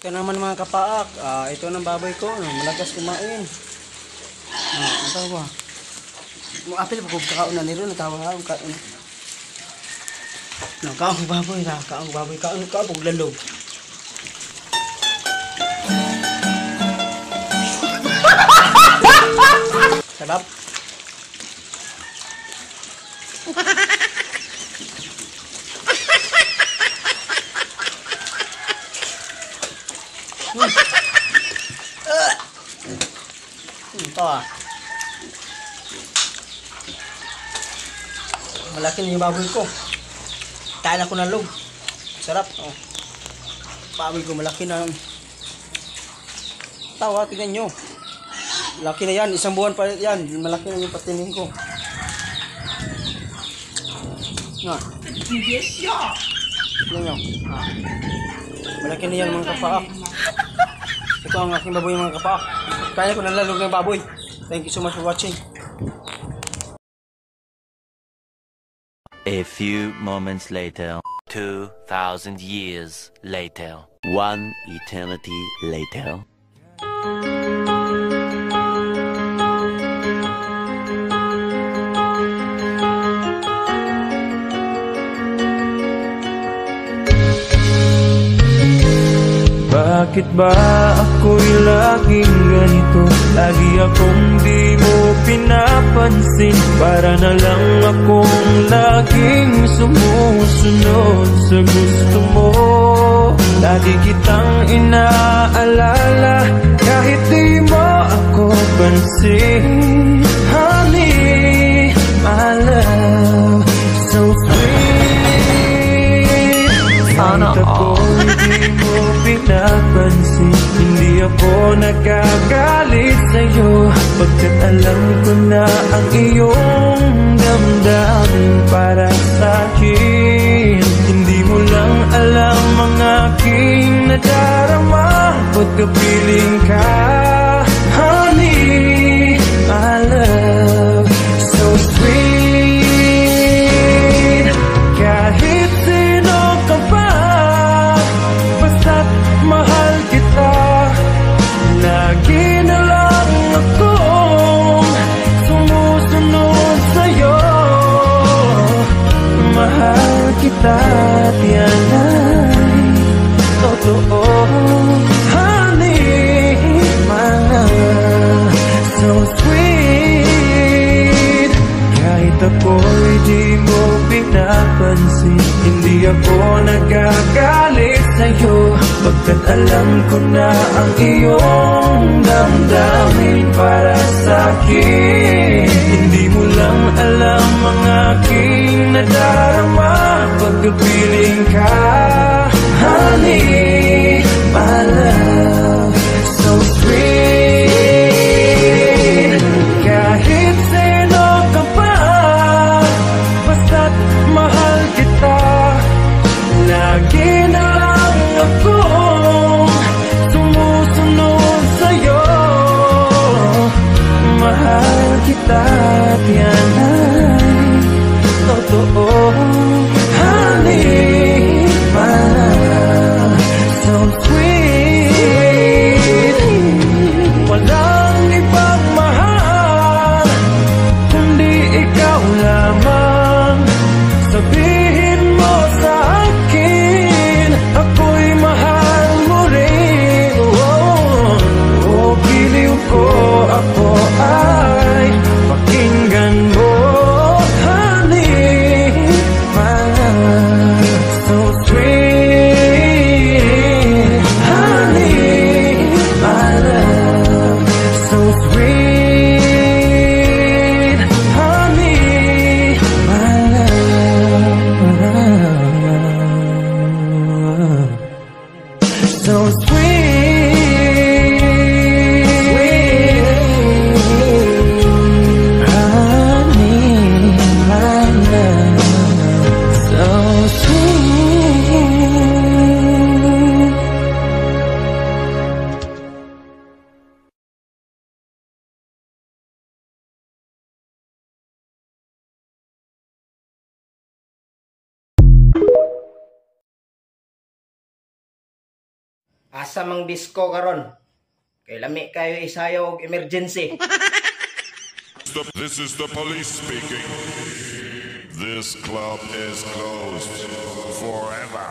Ito naman mga kapaak, ito ng baboy ko, malagas kumain. Ang tawa. Mo apil ko kakaon na niro natawa kaon. No, kaong baboy ra, kaong baboy kaon ka pug lalog. Sarap. Ito malaki na yung baboy ko. Kain ako ng log. Sarap. Baboy ko malaki na. Tawa, tignan nyo. Malaki na yan. Isang buwan pa yan. Malaki na yung patinin ko. Nga. Tignan nyo. Malaki na yan mga kapaak. Ito ang aking baboy mga kapaak. Kaya ko ng lalog ng baboy. Thank you so much for watching. A few moments later, 2,000 years later, one eternity later. Bakit ba ako'y laging ganito? Lagi akong di mo pinapansin. Para na lang akong laging sumusunod sa gusto mo. Lagi kitang inaalala kahit di mo ako pansin. Honey, my love, so sweet. Sana ako'y di mo pinapansin. Hindi ako nagagalit sa'yo, pagkat alam ko na ang iyong damdamin para sa'kin. Hindi mo lang alam ang aking nadarama pagkapiling ka. Honey, my love, so sweet. Kahit sino ka pa, basta't mahal kita. Lagi na lang akong sumusunod sa'yo. Mahal kita at yan ay totoo. Honey, my love, so sweet. Kahit ako'y di mo pinapansin, hindi ako nagagalit sa'yo, pagkat alam ko na ang iyong damdamin para sa'kin. Hindi mo lang alam ang aking nadarama pagkapiling ka. Honey, my love, so sweet. Kahit sino ka pa, basta't mahal kita. Lagi na lang akong sumusunod sa'yo. Mahal kita at yan ay totoo. Honey, my love, so sweet. Walang ibang mahal kundi ikaw lamang. Sabihin mo sa akin, ako'y mahal mo rin. Oh, giliw ko, ako ay pakinggan mo. Honey, my love, so sweet. Honey, my love, so sweet. Honey, my love, so sweet. Honey, my love, so sweet. Asa mang disco karon? Kay lami kayo isayaw og emergency. This is the police speaking. This club is closed forever.